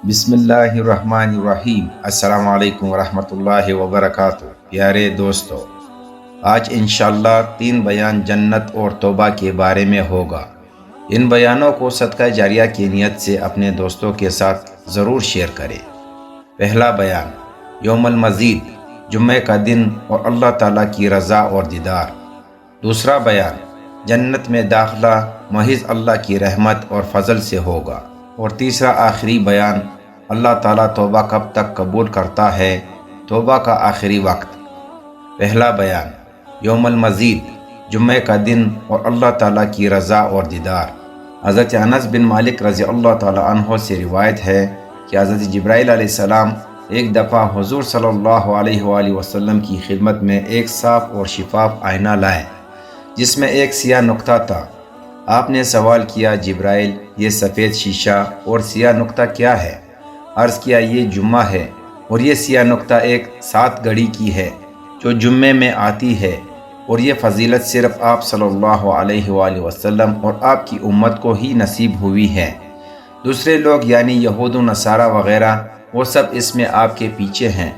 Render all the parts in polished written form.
بسم اللہ الرحمن الرحیم۔ السلام علیکم ورحمۃ اللہ وبرکاتہ۔ پیارے دوستو، آج انشاءاللہ 3 بیان جنت اور توبہ کے بارے میں ہوگا۔ ان بیانوں کو صدقہ جاریہ کی نیت سے اپنے دوستوں کے ساتھ ضرور شیئر کریں۔ پہلا بیان، یوم المزید، جمعہ کا دن اور اللہ تعالیٰ کی رضا اور دیدار۔ دوسرا بیان، جنت میں داخلہ محض اللہ کی رحمت اور فضل سے ہوگا۔ اور تیسرا آخری بیان، اللہ تعالیٰ توبہ کب تک قبول کرتا ہے، توبہ کا آخری وقت۔ پہلا بیان، یوم المزید، جمعہ کا دن اور اللہ تعالیٰ کی رضا اور دیدار۔ حضرت انس بن مالک رضی اللہ تعالیٰ عنہ سے روایت ہے کہ حضرت جبرائیل علیہ السلام ایک دفعہ حضور صلی اللہ علیہ وآلہ وسلم کی خدمت میں ایک صاف اور شفاف آئینہ لائے جس میں ایک سیاہ نقطہ تھا۔ آپ نے سوال کیا، جبرائیل، یہ سفید شیشہ اور سیاہ نقطہ کیا ہے؟ عرض کیا، یہ جمعہ ہے، اور یہ سیاہ نقطہ ایک 7 گھڑی کی ہے جو جمعے میں آتی ہے، اور یہ فضیلت صرف آپ صلی اللہ علیہ وآلہ وسلم اور آپ کی امت کو ہی نصیب ہوئی ہے۔ دوسرے لوگ یعنی یہود و نصارہ وغیرہ وہ سب اس میں آپ کے پیچھے ہیں۔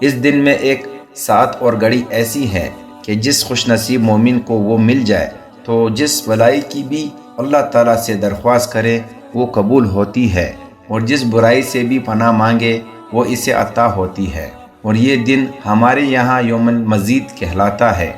اس دن میں ایک 7 اور گھڑی ایسی ہے کہ جس خوش نصیب مومن کو وہ مل جائے تو جس بلائی کی بھی اللہ تعالیٰ سے درخواست کرے وہ قبول ہوتی ہے، اور جس برائی سے بھی پناہ مانگے وہ اسے عطا ہوتی ہے۔ اور یہ دن ہمارے یہاں یوم المزید کہلاتا ہے۔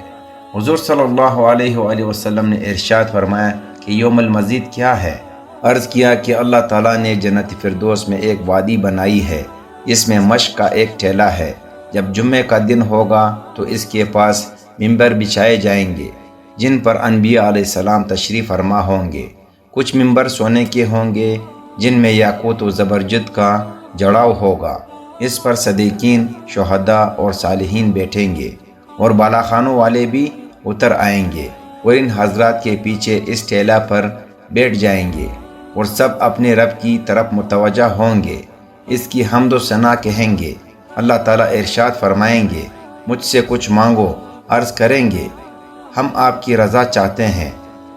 حضور صلی اللہ علیہ وآلہ وسلم نے ارشاد فرمایا کہ یوم المزید کیا ہے؟ عرض کیا کہ اللہ تعالیٰ نے جنت فردوس میں ایک وادی بنائی ہے جس میں مشق کا ایک ٹھیلا ہے۔ جب جمعے کا دن ہوگا تو اس کے پاس ممبر بچھائے جائیں گے جن پر انبیاء علیہ السلام تشریف فرما ہوں گے۔ کچھ ممبر سونے کے ہوں گے جن میں یاقوت و زبرجد کا جڑاؤ ہوگا۔ اس پر صدیقین، شہداء اور صالحین بیٹھیں گے، اور بالاخانوں والے بھی اتر آئیں گے اور ان حضرات کے پیچھے اس ٹھیلا پر بیٹھ جائیں گے، اور سب اپنے رب کی طرف متوجہ ہوں گے، اس کی حمد و ثنا کہیں گے۔ اللہ تعالیٰ ارشاد فرمائیں گے، مجھ سے کچھ مانگو۔ عرض کریں گے، ہم آپ کی رضا چاہتے ہیں۔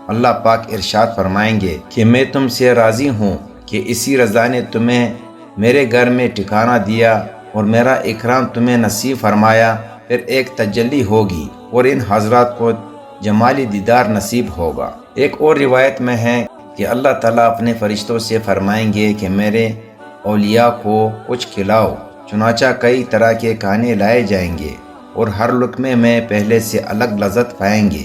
اللہ پاک ارشاد فرمائیں گے کہ میں تم سے راضی ہوں کہ اسی رضا نے تمہیں میرے گھر میں ٹھکانہ دیا اور میرا اکرام تمہیں نصیب فرمایا۔ پھر ایک تجلی ہوگی اور ان حضرات کو جمالی دیدار نصیب ہوگا۔ ایک اور روایت میں ہے کہ اللہ تعالیٰ اپنے فرشتوں سے فرمائیں گے کہ میرے اولیاء کو کچھ کھلاؤ۔ چنانچہ کئی طرح کے کھانے لائے جائیں گے اور ہر لقمے میں پہلے سے الگ لذت پائیں گے۔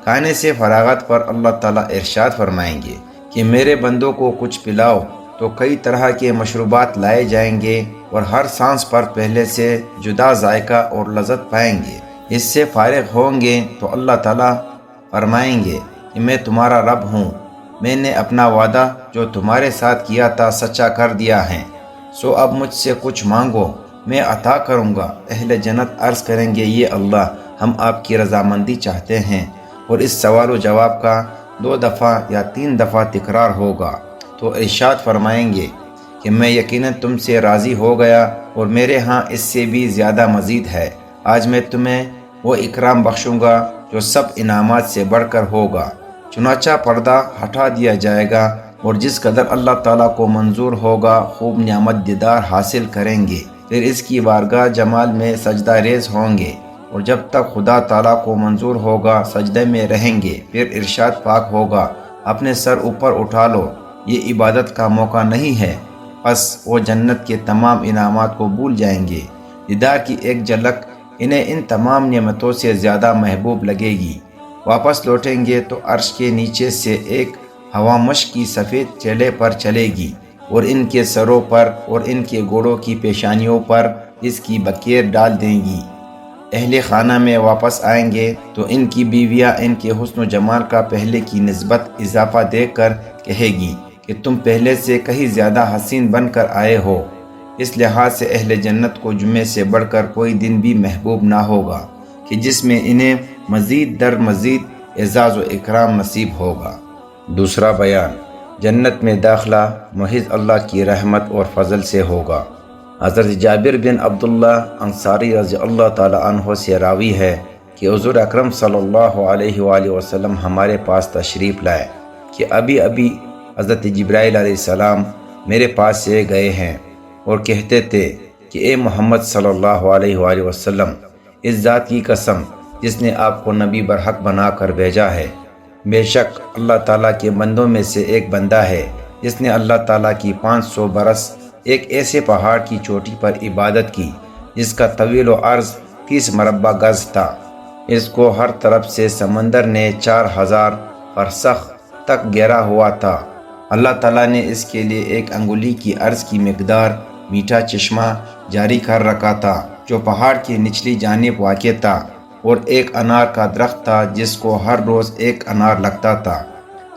کھانے سے فراغت پر اللہ تعالیٰ ارشاد فرمائیں گے کہ میرے بندوں کو کچھ پلاؤ، تو کئی طرح کے مشروبات لائے جائیں گے اور ہر سانس پر پہلے سے جدا ذائقہ اور لذت پائیں گے۔ اس سے فارغ ہوں گے تو اللہ تعالیٰ فرمائیں گے کہ میں تمہارا رب ہوں، میں نے اپنا وعدہ جو تمہارے ساتھ کیا تھا سچا کر دیا ہے، سو اب مجھ سے کچھ مانگو، میں عطا کروں گا۔ اہل جنت عرض کریں گے، یہ اللہ، ہم آپ کی رضامندی چاہتے ہیں۔ اور اس سوال و جواب کا 2 دفعہ یا 3 دفعہ تکرار ہوگا تو ارشاد فرمائیں گے کہ میں یقیناً تم سے راضی ہو گیا، اور میرے ہاں اس سے بھی زیادہ مزید ہے۔ آج میں تمہیں وہ اکرام بخشوں گا جو سب انعامات سے بڑھ کر ہوگا۔ چنانچہ پردہ ہٹا دیا جائے گا، اور جس قدر اللہ تعالیٰ کو منظور ہوگا خوب نعمت دیدار حاصل کریں گے۔ پھر اس کی بارگاہ جمال میں سجدہ ریز ہوں گے، اور جب تک خدا تعالیٰ کو منظور ہوگا سجدے میں رہیں گے۔ پھر ارشاد پاک ہوگا، اپنے سر اوپر اٹھا لو، یہ عبادت کا موقع نہیں ہے۔ پس وہ جنت کے تمام انعامات کو بھول جائیں گے۔ دیدار کی ایک جھلک انہیں ان تمام نعمتوں سے زیادہ محبوب لگے گی۔ واپس لوٹیں گے تو عرش کے نیچے سے ایک ہوا مشک کی سفید چیلے پر چلے گی، اور ان کے سروں پر اور ان کے گھوڑوں کی پیشانیوں پر اس کی بکیر ڈال دیں گی۔ اہل خانہ میں واپس آئیں گے تو ان کی بیویاں ان کے حسن و جمال کا پہلے کی نسبت اضافہ دیکھ کر کہے گی کہ تم پہلے سے کہیں زیادہ حسین بن کر آئے ہو۔ اس لحاظ سے اہل جنت کو جمعے سے بڑھ کر کوئی دن بھی محبوب نہ ہوگا کہ جس میں انہیں مزید در مزید اعزاز و اکرام نصیب ہوگا۔ دوسرا بیان، جنت میں داخلہ محض اللہ کی رحمت اور فضل سے ہوگا۔ حضرت جابر بن عبداللہ انصاری رضی اللہ تعالیٰ عنہ سے راوی ہے کہ حضور اکرم صلی اللہ علیہ وآلہ وسلم ہمارے پاس تشریف لائے کہ ابھی ابھی حضرت جبرائیل علیہ السلام میرے پاس سے گئے ہیں اور کہتے تھے کہ اے محمد صلی اللہ علیہ وآلہ وسلم، اس ذات کی قسم جس نے آپ کو نبی برحق بنا کر بھیجا ہے، بے شک اللہ تعالیٰ کے بندوں میں سے ایک بندہ ہے جس نے اللہ تعالیٰ کی 500 برس ایک ایسے پہاڑ کی چوٹی پر عبادت کی جس کا طویل و عرض 30 مربع گز تھا۔ اس کو ہر طرف سے سمندر نے 4000 فرسخ تک گھیرا ہوا تھا۔ اللہ تعالیٰ نے اس کے لیے ایک انگلی کی عرض کی مقدار میٹھا چشمہ جاری کر رکھا تھا جو پہاڑ کی نچلی جانب واقع تھا، اور ایک انار کا درخت تھا جس کو ہر روز ایک انار لگتا تھا۔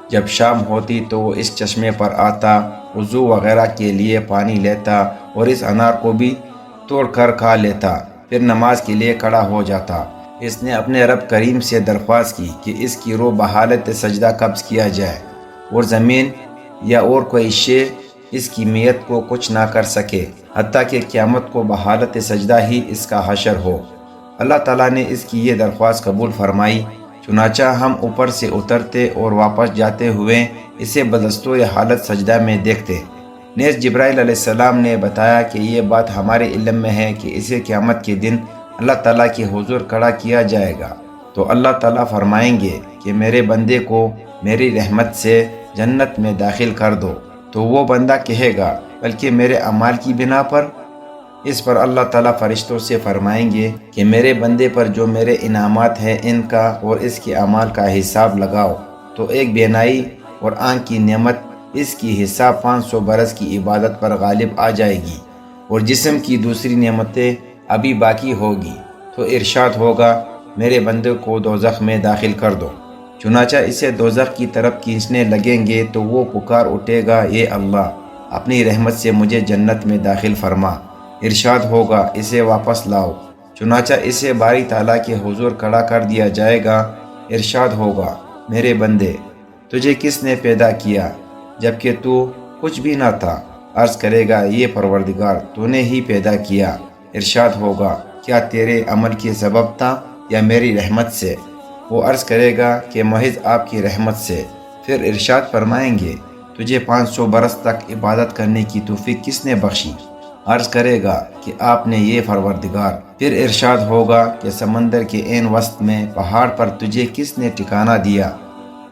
جب شام ہوتی تو وہ اس چشمے پر آتا، وضو وغیرہ کے لیے پانی لیتا اور اس انار کو بھی توڑ کر کھا لیتا، پھر نماز کے لیے کھڑا ہو جاتا۔ اس نے اپنے رب کریم سے درخواست کی کہ اس کی روح بحالت سجدہ قبض کیا جائے اور زمین یا اور کوئی شے اس کی میت کو کچھ نہ کر سکے، حتیٰ کہ قیامت کو بحالت سجدہ ہی اس کا حشر ہو۔ اللہ تعالیٰ نے اس کی یہ درخواست قبول فرمائی، چنانچہ ہم اوپر سے اترتے اور واپس جاتے ہوئے اسے بدستور حالت سجدہ میں دیکھتے۔ نیز جبرائیل علیہ السلام نے بتایا کہ یہ بات ہمارے علم میں ہے کہ اسے قیامت کے دن اللہ تعالیٰ کے حضور کھڑا کیا جائے گا، تو اللہ تعالیٰ فرمائیں گے کہ میرے بندے کو میری رحمت سے جنت میں داخل کر دو، تو وہ بندہ کہے گا بلکہ میرے اعمال کی بنا پر۔ اس پر اللہ تعالیٰ فرشتوں سے فرمائیں گے کہ میرے بندے پر جو میرے انعامات ہیں ان کا اور اس کے اعمال کا حساب لگاؤ، تو ایک بینائی اور آنکھ کی نعمت اس کی حساب 500 برس کی عبادت پر غالب آ جائے گی، اور جسم کی دوسری نعمتیں ابھی باقی ہوگی، تو ارشاد ہوگا میرے بندے کو دوزخ میں داخل کر دو۔ چنانچہ اسے دوزخ کی طرف کھینچنے لگیں گے تو وہ پکار اٹھے گا، اے اللہ اپنی رحمت سے مجھے جنت میں داخل فرما۔ ارشاد ہوگا اسے واپس لاؤ۔ چنانچہ اسے باری تعالیٰ کے حضور کھڑا کر دیا جائے گا۔ ارشاد ہوگا میرے بندے تجھے کس نے پیدا کیا جبکہ تو کچھ بھی نہ تھا؟ عرض کرے گا یہ پروردگار تو نے ہی پیدا کیا۔ ارشاد ہوگا کیا تیرے عمل کے سبب تھا یا میری رحمت سے؟ وہ عرض کرے گا کہ محض آپ کی رحمت سے۔ پھر ارشاد فرمائیں گے تجھے 500 برس تک عبادت کرنے کی توفیق کس نے بخشی؟ عرض کرے گا کہ آپ نے یہ پروردگار۔ پھر ارشاد ہوگا کہ سمندر کے عین وسط میں پہاڑ پر تجھے کس نے ٹھکانہ دیا؟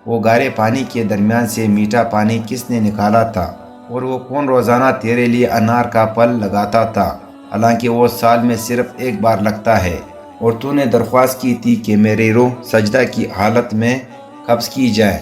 وہ گارے پانی کے درمیان سے میٹھا پانی کس نے نکالا تھا؟ اور وہ کون روزانہ تیرے لیے انار کا پل لگاتا تھا، حالانکہ وہ سال میں صرف ایک بار لگتا ہے؟ اور تو نے درخواست کی تھی کہ میری روح سجدہ کی حالت میں قبض کی جائے،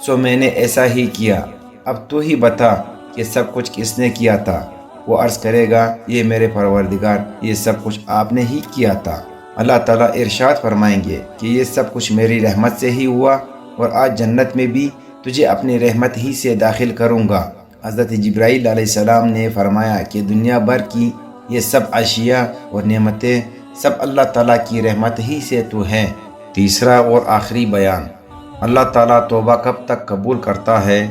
سو میں نے ایسا ہی کیا۔ اب تو ہی بتا کہ سب کچھ کس نے کیا تھا؟ وہ عرض کرے گا یہ میرے پروردگار، یہ سب کچھ آپ نے ہی کیا تھا۔ اللہ تعالیٰ ارشاد فرمائیں گے کہ یہ سب کچھ میری رحمت سے ہی ہوا، اور آج جنت میں بھی تجھے اپنی رحمت ہی سے داخل کروں گا۔ حضرت جبرائیل علیہ السلام نے فرمایا کہ دنیا بھر کی یہ سب اشیاء اور نعمتیں سب اللہ تعالیٰ کی رحمت ہی سے تو ہیں۔ تیسرا اور آخری بیان، اللہ تعالیٰ توبہ کب تک قبول کرتا ہے؟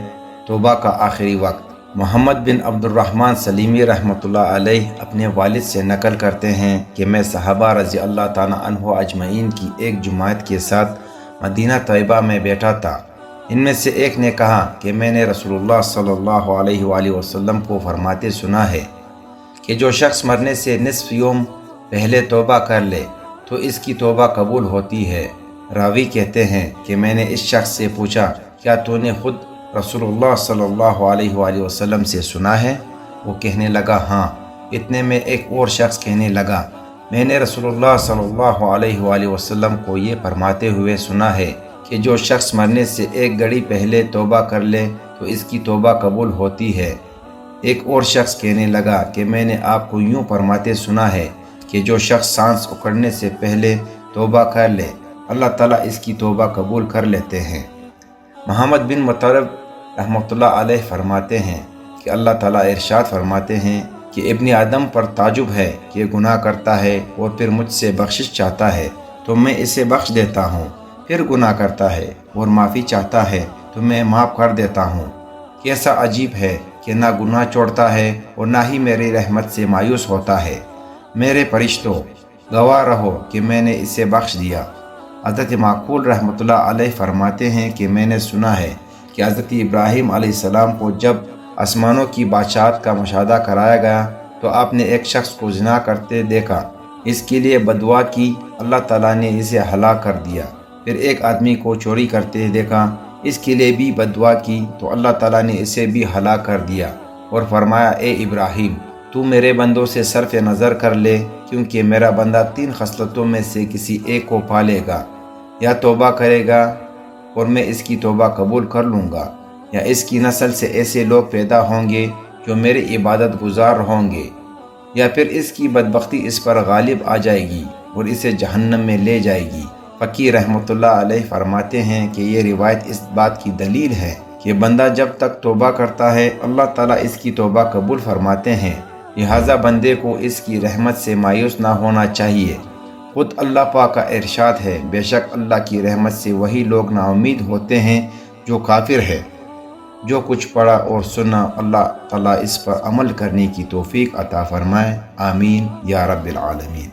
توبہ کا آخری وقت۔ محمد بن عبد الرحمن سلیمی رحمۃ اللہ علیہ اپنے والد سے نقل کرتے ہیں کہ میں صحابہ رضی اللہ تعالیٰ عنہ اجمعین کی ایک جماعت کے ساتھ مدینہ طیبہ میں بیٹھا تھا۔ ان میں سے ایک نے کہا کہ میں نے رسول اللہ صلی اللہ علیہ وآلہ وسلم کو فرماتے سنا ہے کہ جو شخص مرنے سے نصف یوم پہلے توبہ کر لے تو اس کی توبہ قبول ہوتی ہے۔ راوی کہتے ہیں کہ میں نے اس شخص سے پوچھا کیا تو نے خود رسول اللہ صلی اللہ علیہ وآلہ وسلم سے سنا ہے؟ وہ کہنے لگا ہاں۔ اتنے میں ایک اور شخص کہنے لگا میں نے رسول اللہ صلی اللہ علیہ وآلہ وسلم کو یہ فرماتے ہوئے سنا ہے کہ جو شخص مرنے سے ایک گھڑی پہلے توبہ کر لے تو اس کی توبہ قبول ہوتی ہے۔ ایک اور شخص کہنے لگا کہ میں نے آپ کو یوں فرماتے سنا ہے کہ جو شخص سانس اکڑنے سے پہلے توبہ کر لے اللہ تعالیٰ اس کی توبہ قبول کر لیتے ہیں۔ محمد بن مطرب رحمۃ اللہ علیہ فرماتے ہیں کہ اللہ تعالیٰ ارشاد فرماتے ہیں کہ ابن آدم پر تعجب ہے کہ گناہ کرتا ہے اور پھر مجھ سے بخشش چاہتا ہے تو میں اسے بخش دیتا ہوں، پھر گناہ کرتا ہے اور معافی چاہتا ہے تو میں معاف کر دیتا ہوں۔ کیسا عجیب ہے کہ نہ گناہ چھوڑتا ہے اور نہ ہی میری رحمت سے مایوس ہوتا ہے۔ میرے فرشتوں گواہ رہو کہ میں نے اسے بخش دیا۔ حضرت معقول رحمۃ اللہ علیہ فرماتے ہیں کہ میں نے سنا ہے کہ حضرت ابراہیم علیہ السلام کو جب آسمانوں کی بادشاہت کا مشاہدہ کرایا گیا تو آپ نے ایک شخص کو زنا کرتے دیکھا، اس کے لیے بددعا کی، اللہ تعالیٰ نے اسے ہلاک کر دیا۔ پھر ایک آدمی کو چوری کرتے دیکھا، اس کے لیے بھی بددعا کی تو اللہ تعالیٰ نے اسے بھی ہلاک کر دیا اور فرمایا اے ابراہیم تو میرے بندوں سے صرف نظر کر لے، کیونکہ میرا بندہ 3 خصلتوں میں سے کسی ایک کو پالے گا، یا توبہ کرے گا اور میں اس کی توبہ قبول کر لوں گا، یا اس کی نسل سے ایسے لوگ پیدا ہوں گے جو میری عبادت گزار ہوں گے، یا پھر اس کی بدبختی اس پر غالب آ جائے گی اور اسے جہنم میں لے جائے گی۔ فقیر رحمۃ اللہ علیہ فرماتے ہیں کہ یہ روایت اس بات کی دلیل ہے کہ بندہ جب تک توبہ کرتا ہے اللہ تعالیٰ اس کی توبہ قبول فرماتے ہیں، لہٰذا بندے کو اس کی رحمت سے مایوس نہ ہونا چاہیے۔ خود اللہ پاک کا ارشاد ہے، بے شک اللہ کی رحمت سے وہی لوگ نا امید ہوتے ہیں جو کافر ہے۔ جو کچھ پڑھا اور سنا اللہ تعالیٰ اس پر عمل کرنے کی توفیق عطا فرمائے، آمین یا رب العالمین۔